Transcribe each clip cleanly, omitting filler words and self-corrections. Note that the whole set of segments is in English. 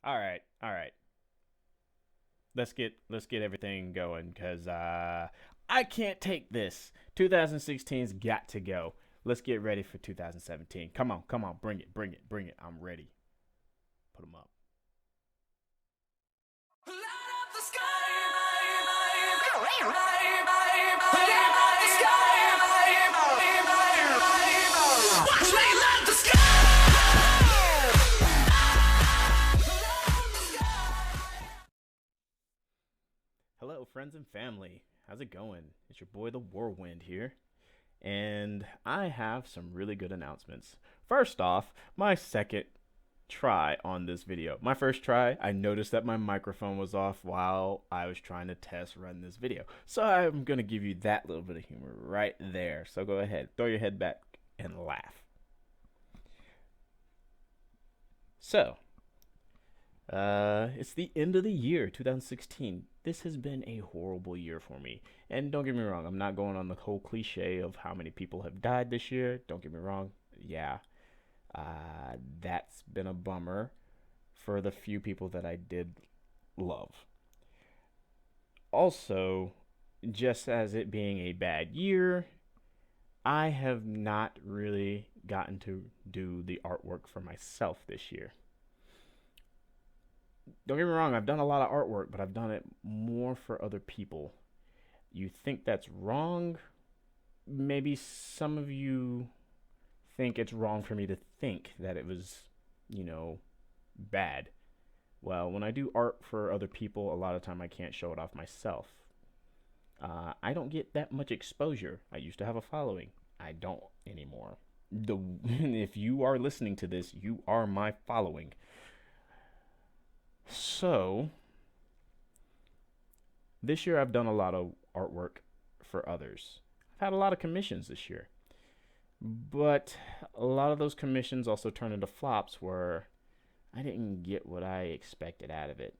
All right. Let's get everything going because I can't take this. 2016's got to go. Let's get ready for 2017. Come on, bring it. I'm ready. Put them up. Hello, friends and family. How's it going? It's your boy, the Whirlwind, here. And I have some really good announcements. First off, my second try on this video. My first try, I noticed that my microphone was off while I was trying to test run this video. So I'm going to give you that little bit of humor right there. So go ahead, throw your head back and laugh. So, it's the end of the year, 2016. This has been a horrible year for me. And don't get me wrong, I'm not going on the whole cliche of how many people have died this year. Don't get me wrong. Yeah, that's been a bummer for the few people that I did love. Also, just as it being a bad year, I have not really gotten to do the artwork for myself this year. Don't get me wrong, I've done a lot of artwork, but I've done it more for other people. You think that's wrong? Maybe some of you think it's wrong for me to think that it was, bad. Well, when I do art for other people, a lot of time I can't show it off myself. I don't get that much exposure. I used to have a following. I don't anymore. If you are listening to this, you are my following. So, this year I've done a lot of artwork for others. I've had a lot of commissions this year. But a lot of those commissions also turned into flops where I didn't get what I expected out of it.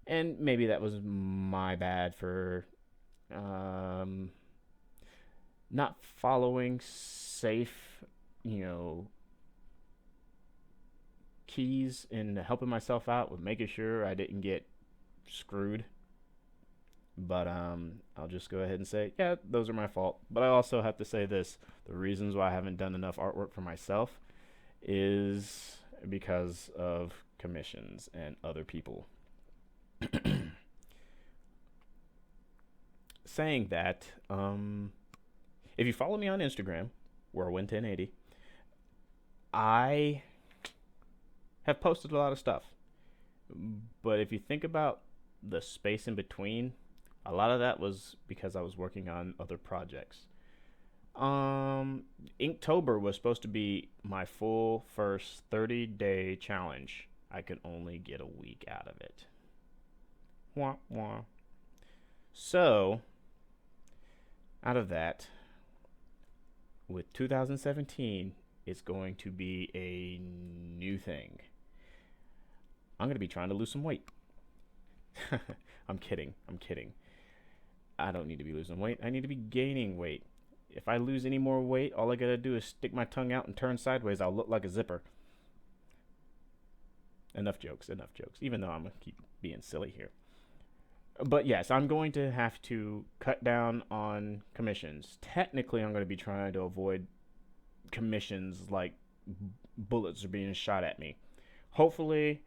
And maybe that was my bad for not following safe, keys and helping myself out with making sure I didn't get screwed. But I'll just go ahead and say, yeah, those are my fault. But I also have to say this: the reasons why I haven't done enough artwork for myself is because of commissions and other people. Saying that, if you follow me on Instagram, Whirlwind1080, I have posted a lot of stuff. But if you think about the space in between, a lot of that was because I was working on other projects. Inktober was supposed to be my full first 30-day challenge. I could only get a week out of it. Wah, wah. So, out of that, with 2017, it's going to be a new thing. I'm going to be trying to lose some weight. I'm kidding. I don't need to be losing weight. I need to be gaining weight. If I lose any more weight, all I gotta do is stick my tongue out and turn sideways. I'll look like a zipper. Enough jokes. Even though I'm gonna keep being silly here. But yes, I'm going to have to cut down on commissions. Technically, I'm going to be trying to avoid commissions like bullets are being shot at me. Hopefully,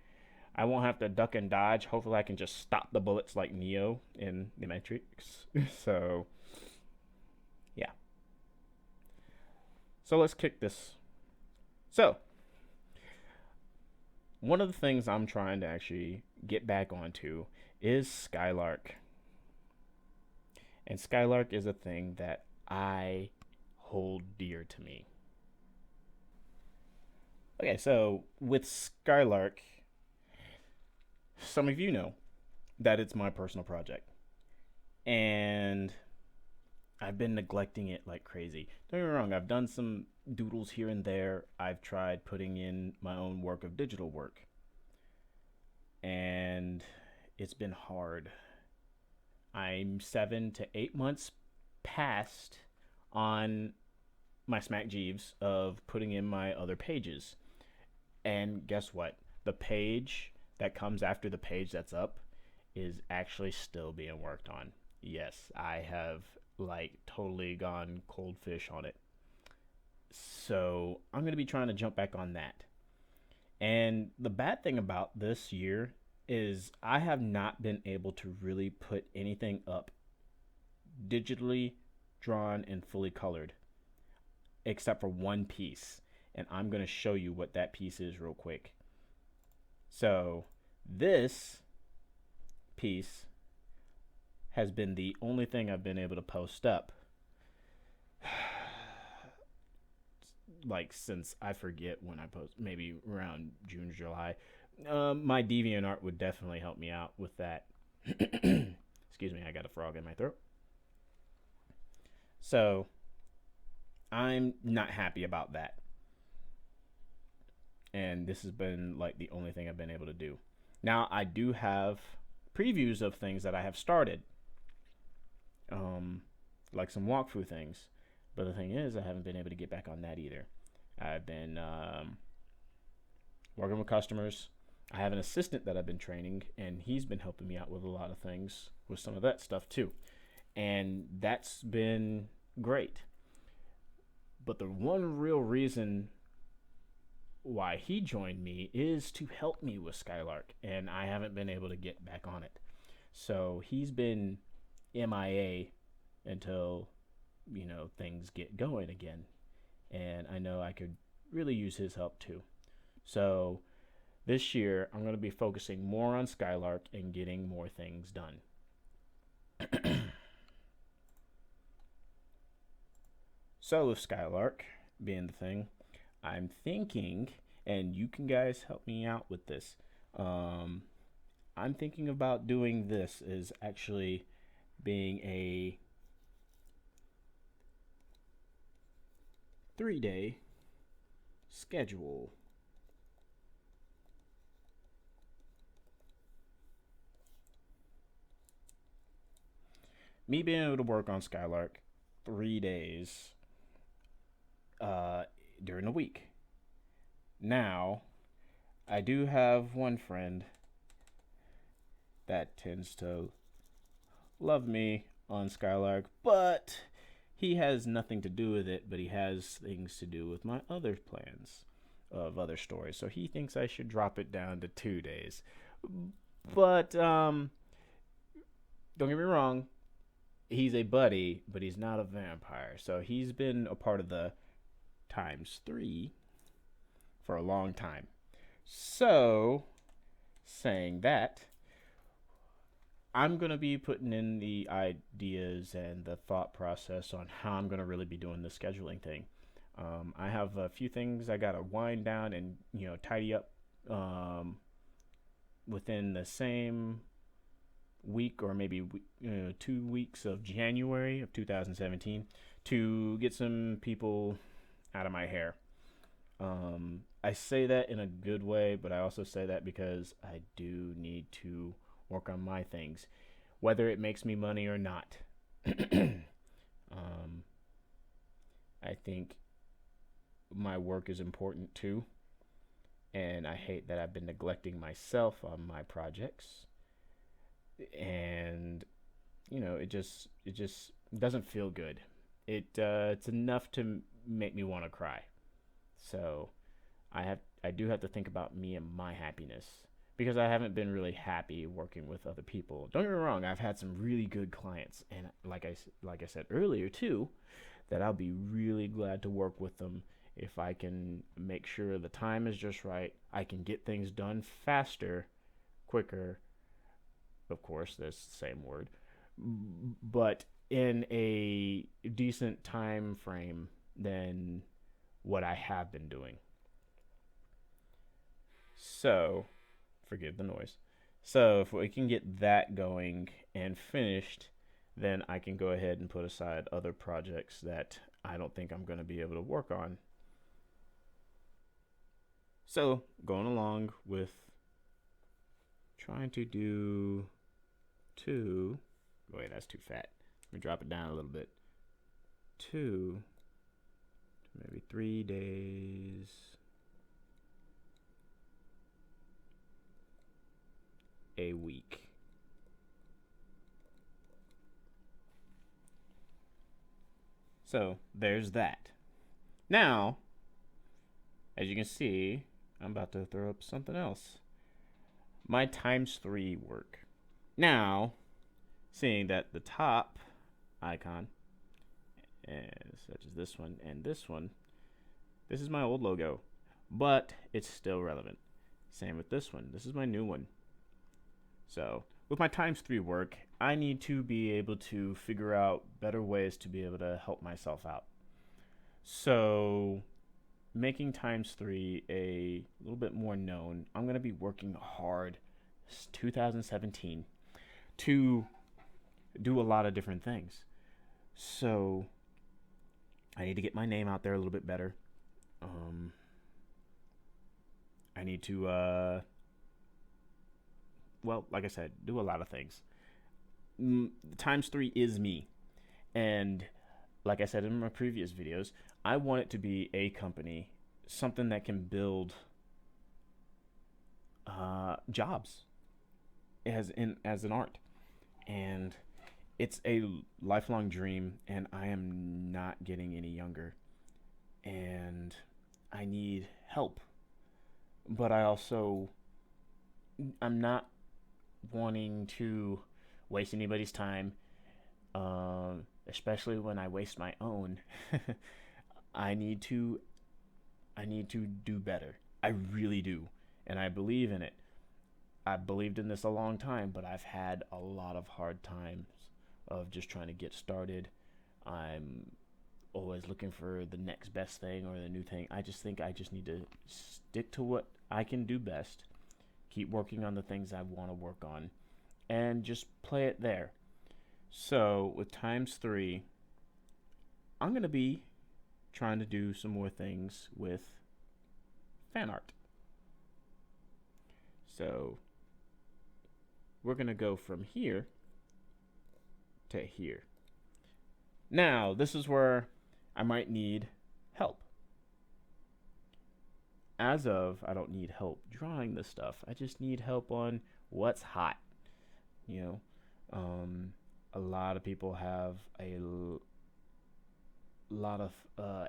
I won't have to duck and dodge. Hopefully, I can just stop the bullets like Neo in The Matrix. So, yeah. So, let's kick this. So, one of the things I'm trying to actually get back onto is Skylark. And Skylark is a thing that I hold dear to me. Okay, so with Skylark, some of you know that it's my personal project. And I've been neglecting it like crazy. Don't get me wrong, I've done some doodles here and there. I've tried putting in my own work of digital work. And it's been hard. I'm 7 to 8 months past on my Smack Jeeves of putting in my other pages. And guess what? The page that comes after the page that's up is actually still being worked on. Yes, I have like totally gone cold fish on it. So I'm going to be trying to jump back on that. And the bad thing about this year is I have not been able to really put anything up digitally drawn and fully colored except for one piece. And I'm going to show you what that piece is real quick. So this piece has been the only thing I've been able to post up like since I forget when I post, maybe around June, July. My DeviantArt would definitely help me out with that. Excuse me, I got a frog in my throat. So I'm not happy about that. And this has been like the only thing I've been able to do. Now I do have previews of things that I have started, like some walkthrough things. But the thing is, I haven't been able to get back on that either. I've been working with customers. I have an assistant that I've been training, and he's been helping me out with a lot of things with some of that stuff too. And that's been great. But the one real reason why he joined me is to help me with Skylark, and I haven't been able to get back on it. So he's been MIA until, you know, things get going again. And I know I could really use his help too. So this year, I'm going to be focusing more on Skylark and getting more things done. So with Skylark being the thing, I'm thinking, and you can guys help me out with this. I'm thinking about doing this is actually being a 3-day schedule. Me being able to work on Skylark 3 days during the week. Now, I do have one friend that tends to love me on Skylark, but he has nothing to do with it, but he has things to do with my other plans of other stories. So he thinks I should drop it down to 2 days. But don't get me wrong, he's a buddy, but he's not a vampire. So he's been a part of the ×3 for a long time. So, saying that, I'm going to be putting in the ideas and the thought process on how I'm going to really be doing the scheduling thing. I have a few things I got to wind down and, you know, tidy up within the same week or maybe 2 weeks of January of 2017 to get some people out of my hair. I say that in a good way, but I also say that because I do need to work on my things, whether it makes me money or not. I think my work is important too, and I hate that I've been neglecting myself on my projects, and you know, it just doesn't feel good. It's enough to make me want to cry. So I do have to think about me and my happiness, because I haven't been really happy working with other people. Don't get me wrong, I've had some really good clients, and like I said earlier too, that I'll be really glad to work with them if I can make sure the time is just right. I can get things done faster, quicker. Of course, that's the same word, but in a decent time frame than what I have been doing. So, forgive the noise. So, if we can get that going and finished, then I can go ahead and put aside other projects that I don't think I'm going to be able to work on. So, going along with trying to do 2. Wait, that's too fat. Let me drop it down a little bit. 2, maybe 3 days. a week. So there's that. Now, as you can see, I'm about to throw up something else. My ×3 work. Now, seeing that the top icon, such as this one and this one, this is my old logo, but it's still relevant. Same with this one. This is my new one. So with my ×3 work, I need to be able to figure out better ways to be able to help myself out. So making ×3 a little bit more known, I'm going to be working hard 2017 to do a lot of different things. So I need to get my name out there a little bit better. I need to, well, like I said, do a lot of things. ×3 is me. And like I said in my previous videos, I want it to be a company, something that can build jobs as an art. And it's a lifelong dream, and I am not getting any younger. And I need help. But I'm not wanting to waste anybody's time, especially when I waste my own. I need to do better. I really do, and I believe in it. I've believed in this a long time, but I've had a lot of hard times of just trying to get started. I'm always looking for the next best thing or the new thing. I just think I just need to stick to what I can do best, keep working on the things I want to work on, and just play it there. So with ×3, I'm going to be trying to do some more things with fan art. So we're going to go from here to here. Now, this is where I might need help. As of, I don't need help drawing this stuff. I just need help on what's hot. You know, a lot of people have a lot of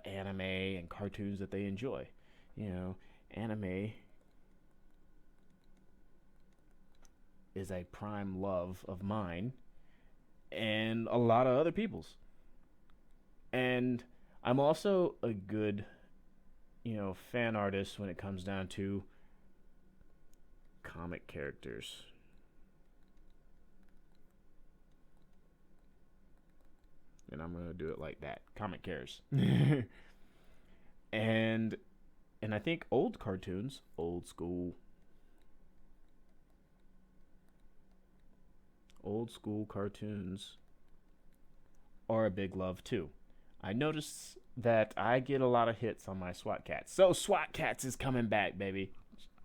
anime and cartoons that they enjoy. You know, anime is a prime love of mine and a lot of other people's. And I'm also a good, fan artist when it comes down to comic characters. And I'm going to do it like that. Comic cares. and I think old cartoons, old school cartoons are a big love too. I noticed that I get a lot of hits on my SWAT Cats. So SWAT Cats is coming back, baby.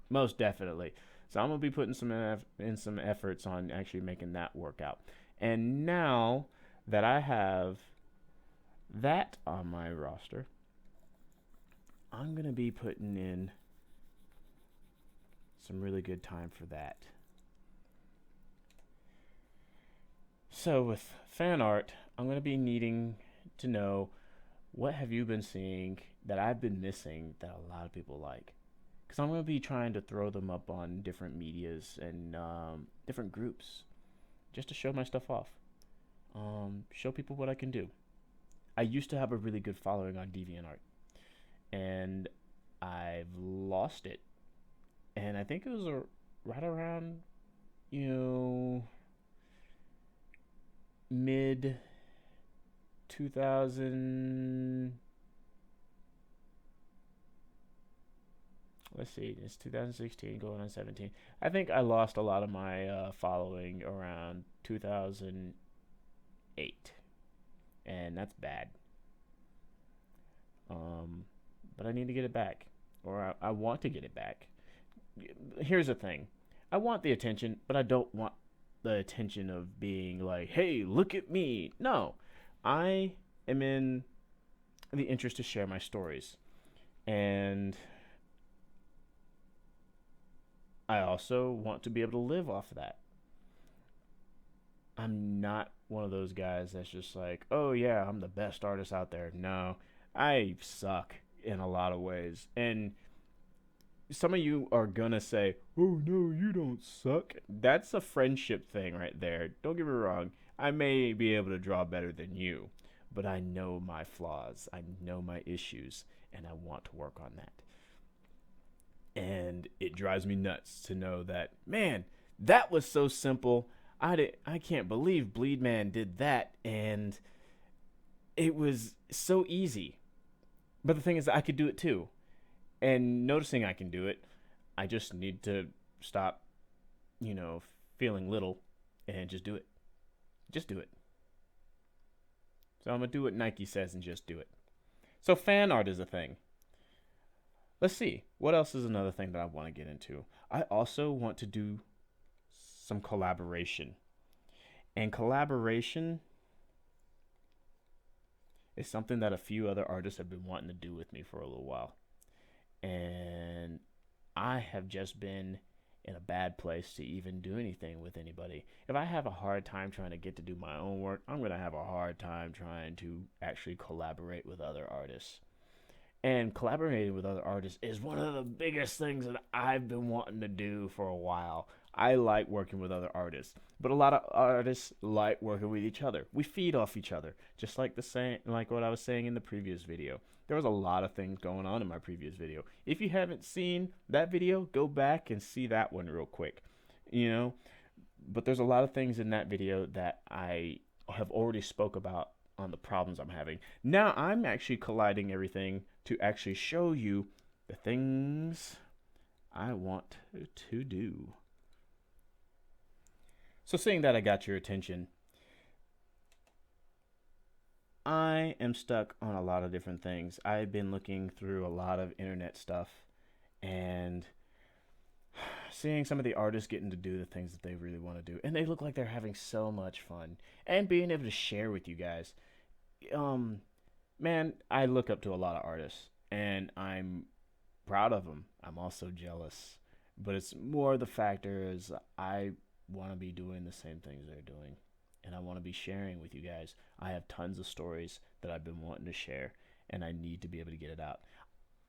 Most definitely. So I'm going to be putting some efforts on actually making that work out. And now that I have that on my roster, I'm going to be putting in some really good time for that. So with fan art, I'm going to be needing to know, what have you been seeing that I've been missing that a lot of people like? Because I'm going to be trying to throw them up on different medias and different groups just to show my stuff off. Show people what I can do. I used to have a really good following on DeviantArt, and I've lost it. And I think it was right around, mid 2000. Let's see, it's 2016 going on 17. I think I lost a lot of my following around 2008, and that's bad. But I need to get it back, or I want to get it back. Here's the thing. I want the attention, but I don't want the attention of being like, hey, look at me. No, I am in the interest to share my stories. And I also want to be able to live off of that. I'm not one of those guys that's just like, oh yeah, I'm the best artist out there. No, I suck in a lot of ways. And some of you are gonna say, oh no, you don't suck. That's a friendship thing right there. Don't get me wrong. I may be able to draw better than you, but I know my flaws. I know my issues, and I want to work on that. And it drives me nuts to know that, man, that was so simple. I can't believe Bleed Man did that, and it was so easy. But the thing is, I could do it too. And noticing I can do it, I just need to stop, you know, feeling little and just do it. Just do it. So I'm going to do what Nike says and just do it. So fan art is a thing. Let's see. What else is another thing that I want to get into? I also want to do some collaboration. And collaboration is something that a few other artists have been wanting to do with me for a little while. And I have just been in a bad place to even do anything with anybody. If I have a hard time trying to get to do my own work, I'm going to have a hard time trying to actually collaborate with other artists. And collaborating with other artists is one of the biggest things that I've been wanting to do for a while. I like working with other artists, but a lot of artists like working with each other. We feed off each other, just like like what I was saying in the previous video. There was a lot of things going on in my previous video. If you haven't seen that video, go back and see that one real quick. But there's a lot of things in that video that I have already spoke about on the problems I'm having. Now I'm actually colliding everything to actually show you the things I want to do. So seeing that I got your attention, I am stuck on a lot of different things. I've been looking through a lot of internet stuff and seeing some of the artists getting to do the things that they really want to do. And they look like they're having so much fun. And being able to share with you guys. Man, I look up to a lot of artists. And I'm proud of them. I'm also jealous. But it's more the factor is I want to be doing the same things they're doing. And I want to be sharing with you guys. I have tons of stories that I've been wanting to share, and I need to be able to get it out.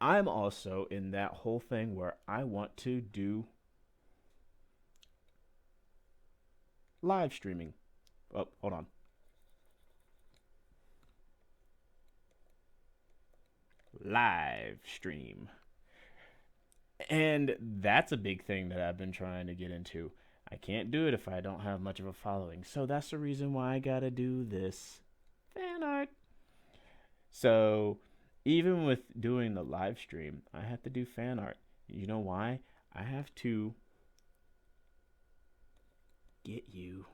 I'm also in that whole thing where I want to do live streaming. Oh, hold on. Live stream. And that's a big thing that I've been trying to get into. I can't do it if I don't have much of a following. So that's the reason why I gotta do this fan art. So even with doing the live stream, I have to do fan art. You know why? I have to get you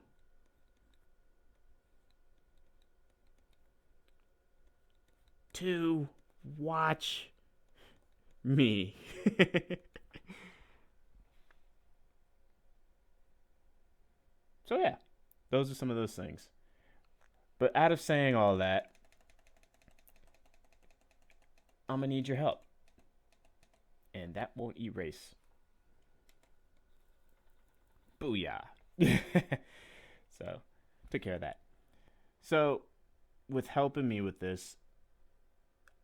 to watch me. So yeah, those are some of those things. But out of saying all that, I'm gonna need your help. And that won't erase. Booyah. So, took care of that. So, with helping me with this,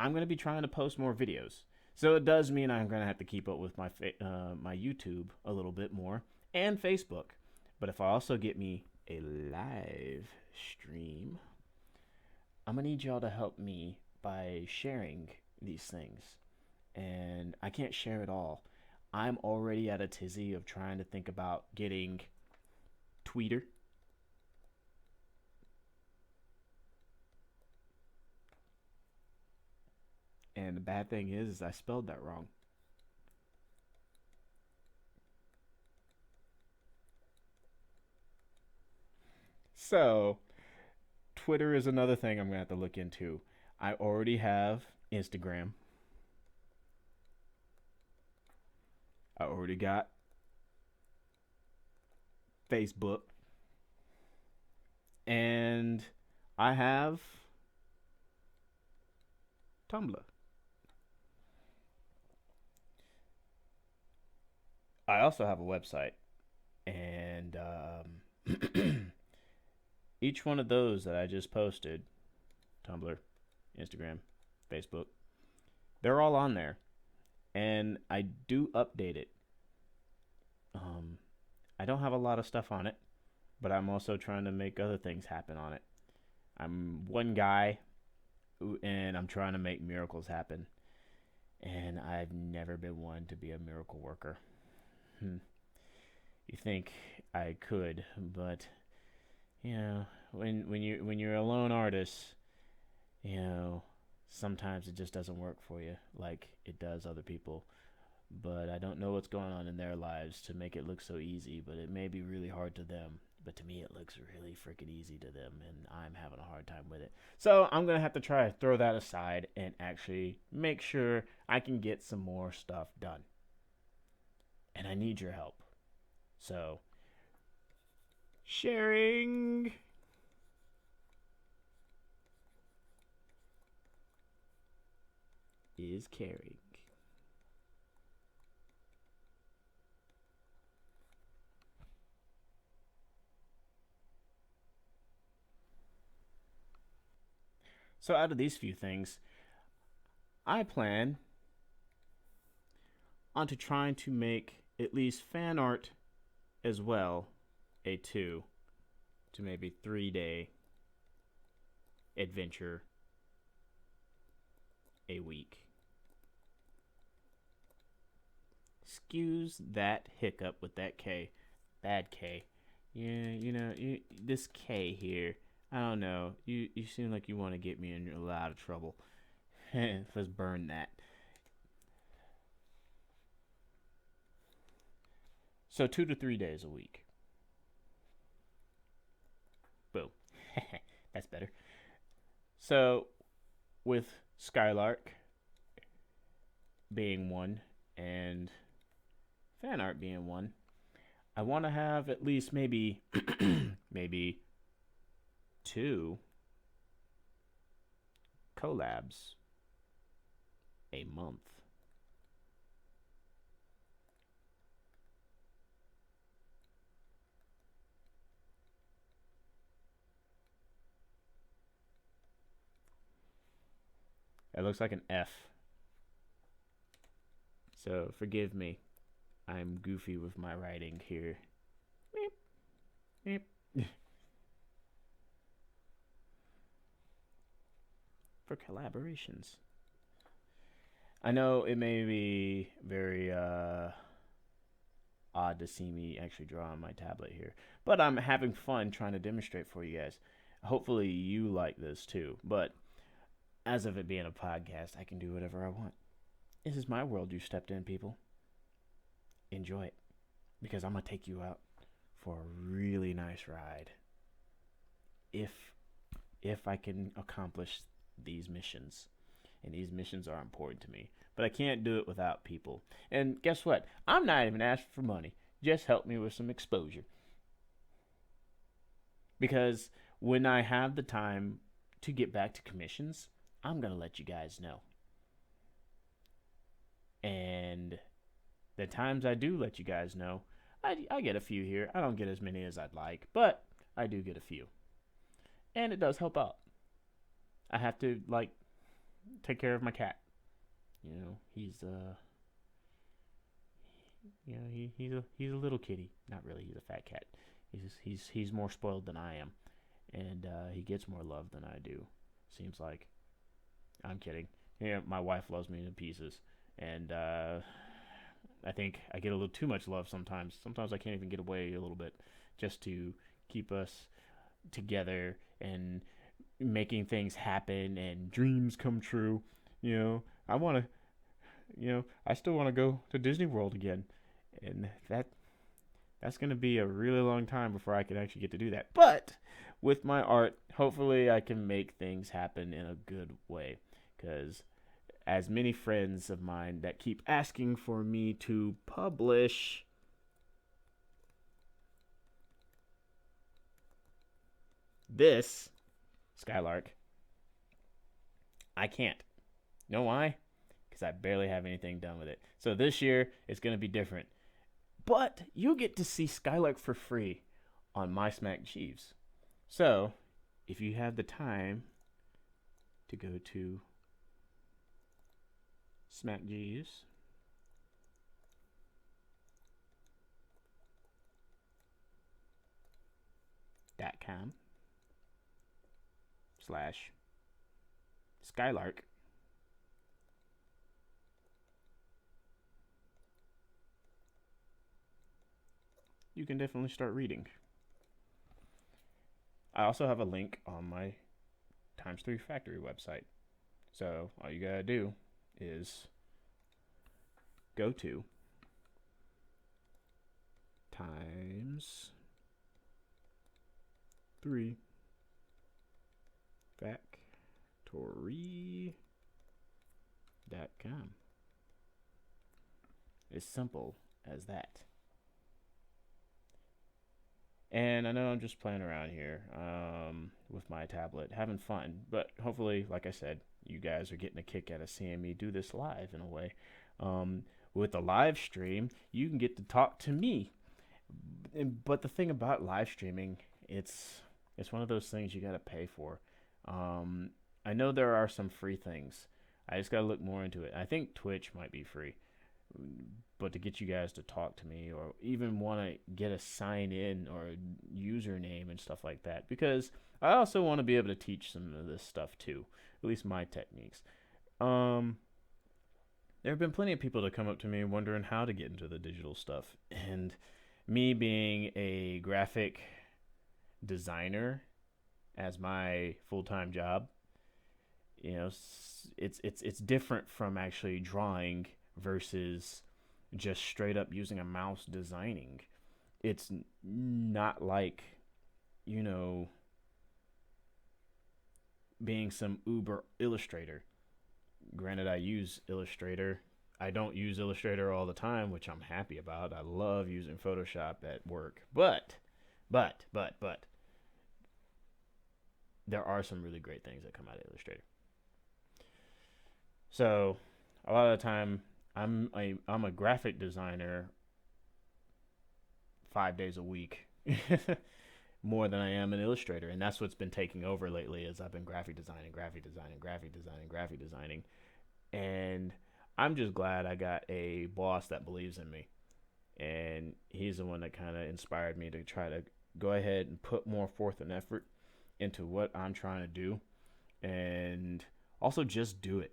I'm going to be trying to post more videos. So, it does mean I'm going to have to keep up with my my YouTube a little bit more and Facebook. But if I also get me a live stream, I'm going to need y'all to help me by sharing these things. And I can't share it all. I'm already at a tizzy of trying to think about getting Twitter. And the bad thing is I spelled that wrong. So, Twitter is another thing I'm going to have to look into. I already have Instagram. I already got Facebook. And I have Tumblr. I also have a website, and each one of those that I just posted, Tumblr, Instagram, Facebook, they're all on there, and I do update it. Um, I don't have a lot of stuff on it, but I'm also trying to make other things happen on it. I'm one guy, and I'm trying to make miracles happen. And I've never been one to be a miracle worker. Hmm. You think I could, but when you're a lone artist, you know, sometimes it just doesn't work for you like it does other people. But I don't know what's going on in their lives to make it look so easy, but it may be really hard to them. But to me, it looks really freaking easy to them, and I'm having a hard time with it. So I'm going to have to try to throw that aside and actually make sure I can get some more stuff done. And I need your help. So, sharing is caring. So, out of these few things, I plan onto trying to make at least fan art as well a 2 to maybe 3 day adventure a week. Excuse that hiccup with that K. Bad K. Yeah, this K here. I don't know. You seem like you want to get me in a lot of trouble. Let's burn that. So 2 to 3 days a week. Boom. That's better. So with Skylark being one and fan art being one, I want to have at least maybe maybe 2 collabs a month. It looks like an F. So forgive me. I'm goofy with my writing here. Meep, meep. For collaborations. I know it may be very odd to see me actually draw on my tablet here, but I'm having fun trying to demonstrate for you guys. Hopefully you like this too, but as of it being a podcast, I can do whatever I want. This is my world you stepped in, people. Enjoy it, because I'm going to take you out for a really nice ride. If I can accomplish these missions. And these missions are important to me. But I can't do it without people. And guess what? I'm not even asking for money. Just help me with some exposure. Because when I have the time to get back to commissions, I'm going to let you guys know. And the times I do let you guys know, I get a few here. I don't get as many as I'd like, but I do get a few. And it does help out. I have to, take care of my cat. He's he's a little kitty. Not really. He's a fat cat. He's more spoiled than I am, and he gets more love than I do. Seems like. I'm kidding. Yeah, my wife loves me to pieces, and I think I get a little too much love sometimes. Sometimes I can't even get away a little bit, just to keep us together and making things happen and dreams come true. I want to, I still want to go to Disney World again, and that's going to be a really long time before I can actually get to do that. But with my art, hopefully I can make things happen in a good way, because as many friends of mine that keep asking for me to publish this Skylark, I can't. Know why? Because I barely have anything done with it. So this year it's going to be different. But you'll get to see Skylark for free on My Smack Jeeves. So, if you have the time to go to smackjeeves.com/Skylark, you can definitely start reading. I also have a link on my Times3 Factory website. So all you gotta do is go to Times3Factory.com. It's simple as that. And I know I'm just playing around here with my tablet, having fun. But hopefully, like I said, you guys are getting a kick out of seeing me do this live in a way. With the live stream, you can get to talk to me. But the thing about live streaming, it's one of those things you got to pay for. I know there are some free things. I just got to look more into it. I think Twitch might be free. But to get you guys to talk to me or even want to get a sign in or a username and stuff like that, because I also want to be able to teach some of this stuff too, at least my techniques. There have been plenty of people to come up to me wondering how to get into the digital stuff, and me being a graphic designer as my full-time job, you know, it's different from actually drawing versus just straight up using a mouse designing. It's not like, you know, being some uber illustrator. Granted, I use Illustrator. I don't use Illustrator all the time, which I'm happy about. I love using Photoshop at work. But there are some really great things that come out of Illustrator. So a lot of the time, I'm a graphic designer 5 days a week more than I am an illustrator, and that's what's been taking over lately. Is I've been graphic designing, and I'm just glad I got a boss that believes in me, and he's the one that kind of inspired me to try to go ahead and put more forth and effort into what I'm trying to do, and also just do it.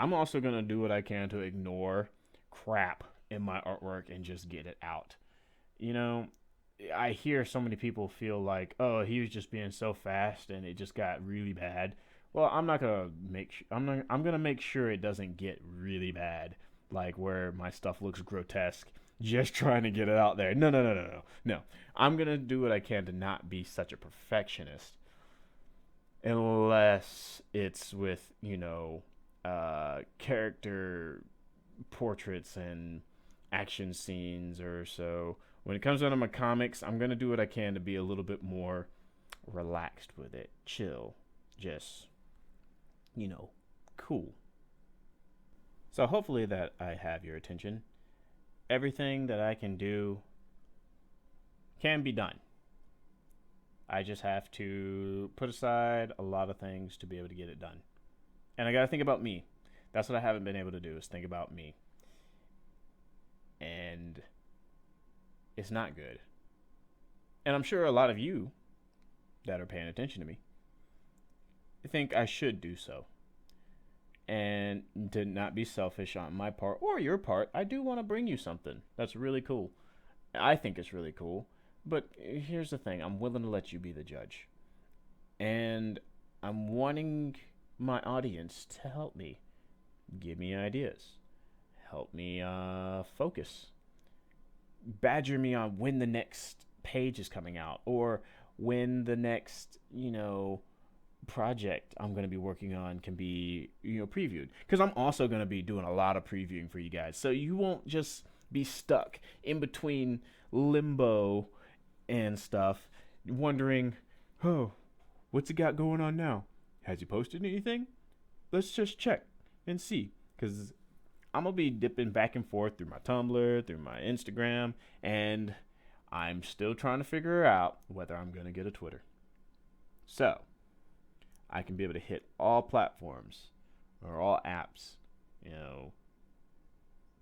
I'm also going to do what I can to ignore crap in my artwork and just get it out. You know, I hear so many people feel like, oh, he was just being so fast and it just got really bad. Well, I'm going to make sure it doesn't get really bad, like where my stuff looks grotesque just trying to get it out there. No. I'm going to do what I can to not be such a perfectionist unless it's with, you know, character portraits and action scenes or so. When it comes down to my comics, I'm going to do what I can to be a little bit more relaxed with it. Chill. Just, you know, cool. So hopefully that I have your attention. Everything that I can do can be done. I just have to put aside a lot of things to be able to get it done. And I got to think about me. That's what I haven't been able to do, is think about me. And it's not good. And I'm sure a lot of you that are paying attention to me think I should do so. And to not be selfish on my part or your part, I do want to bring you something that's really cool. I think it's really cool. But here's the thing. I'm willing to let you be the judge. And I'm wanting my audience to help me. Give me ideas. Help me focus. Badger me on when the next page is coming out or when the next, you know, project I'm going to be working on can be, you know, previewed. Because I'm also going to be doing a lot of previewing for you guys. So you won't just be stuck in between limbo and stuff wondering, oh, what's he got going on now? Has he posted anything? Let's just check and see. Because I'm gonna be dipping back and forth through my Tumblr, through my Instagram, and I'm still trying to figure out whether I'm gonna get a Twitter. So I can be able to hit all platforms or all apps, you know,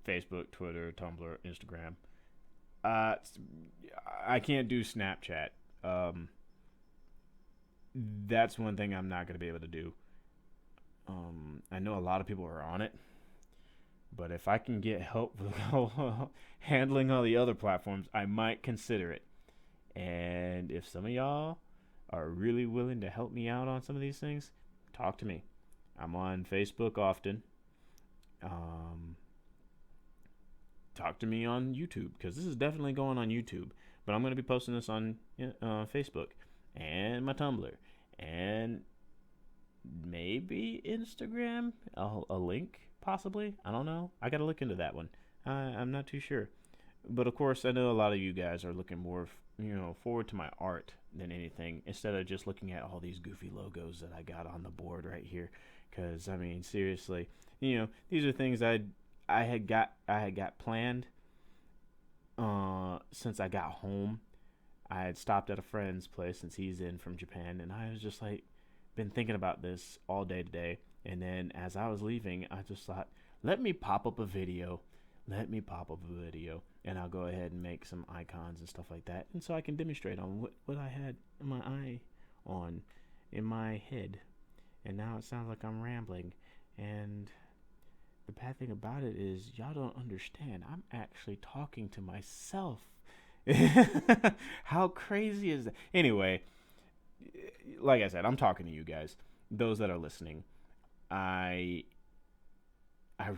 Facebook, Twitter, Tumblr, Instagram. Uh, I can't do Snapchat. Um, that's one thing I'm not gonna be able to do. I know a lot of people are on it, but if I can get help with handling all the other platforms, I might consider it. And if some of y'all are really willing to help me out on some of these things, talk to me. I'm on Facebook often. Um, Talk to me on YouTube because this is definitely going on YouTube. But I'm going to be posting this on Facebook and my Tumblr and maybe Instagram. A link possibly. I don't know. I got to look into that one. I'm not too sure. But of course, I know a lot of you guys are looking more, forward to my art than anything, instead of just looking at all these goofy logos that I got on the board right here. Because I mean, seriously, these are things I had got planned since I got home. I had stopped at a friend's place since he's in from Japan, and I was just like, been thinking about this all day today. And then as I was leaving, I just thought, let me pop up a video. And I'll go ahead and make some icons and stuff like that. And so I can demonstrate on what I had my eye on in my head. And now it sounds like I'm rambling. And the bad thing about it is y'all don't understand. I'm actually talking to myself. How crazy is that? Anyway, like I said, I'm talking to you guys, those that are listening. I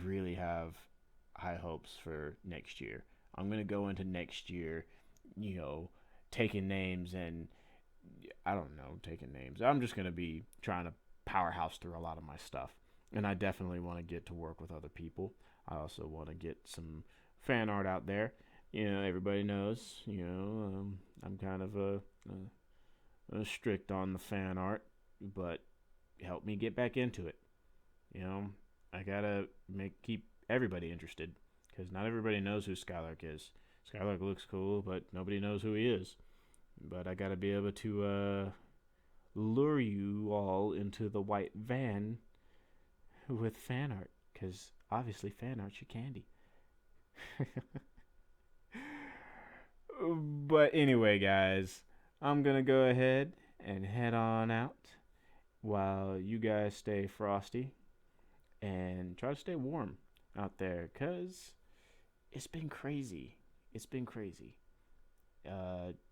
really have high hopes for next year. I'm going to go into next year, taking names and I don't know, taking names. I'm just going to be trying to powerhouse through a lot of my stuff. And I definitely want to get to work with other people. I also want to get some fan art out there. Everybody knows, I'm kind of a strict on the fan art, but help me get back into it. I gotta keep everybody interested because not everybody knows who Skylark is. Skylark looks cool, but nobody knows who he is. But I gotta be able to lure you all into the white van with fan art, because obviously fan art's your candy. But anyway, guys, I'm gonna go ahead and head on out while you guys stay frosty and try to stay warm out there, because it's been crazy.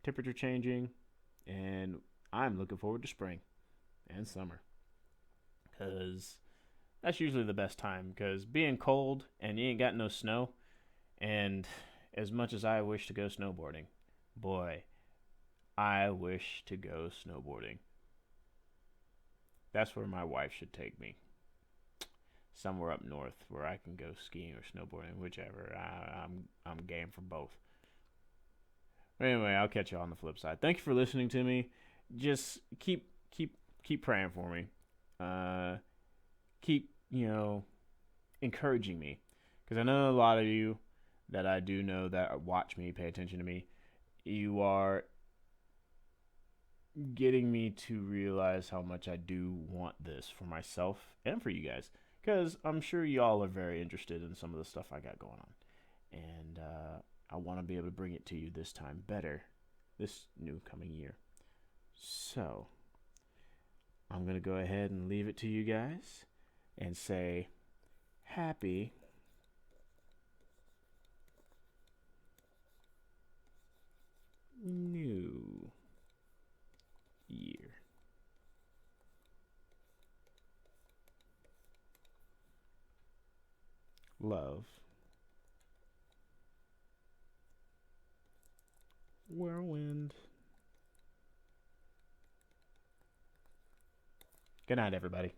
Temperature changing, and I'm looking forward to spring and summer, because that's usually the best time. Because being cold and you ain't got no snow, and as much as I wish to go snowboarding, boy, I wish to go snowboarding. That's where my wife should take me. Somewhere up north where I can go skiing or snowboarding, whichever. I'm game for both. But anyway, I'll catch you on the flip side. Thank you for listening to me. Just keep praying for me. Keep encouraging me, because I know a lot of you that I do know that watch me, pay attention to me. You are getting me to realize how much I do want this for myself and for you guys, because I'm sure y'all are very interested in some of the stuff I got going on, and I want to be able to bring it to you this time better, this new coming year. So I'm going to go ahead and leave it to you guys and say happy New Year. Love, Whirlwind. Good night, everybody.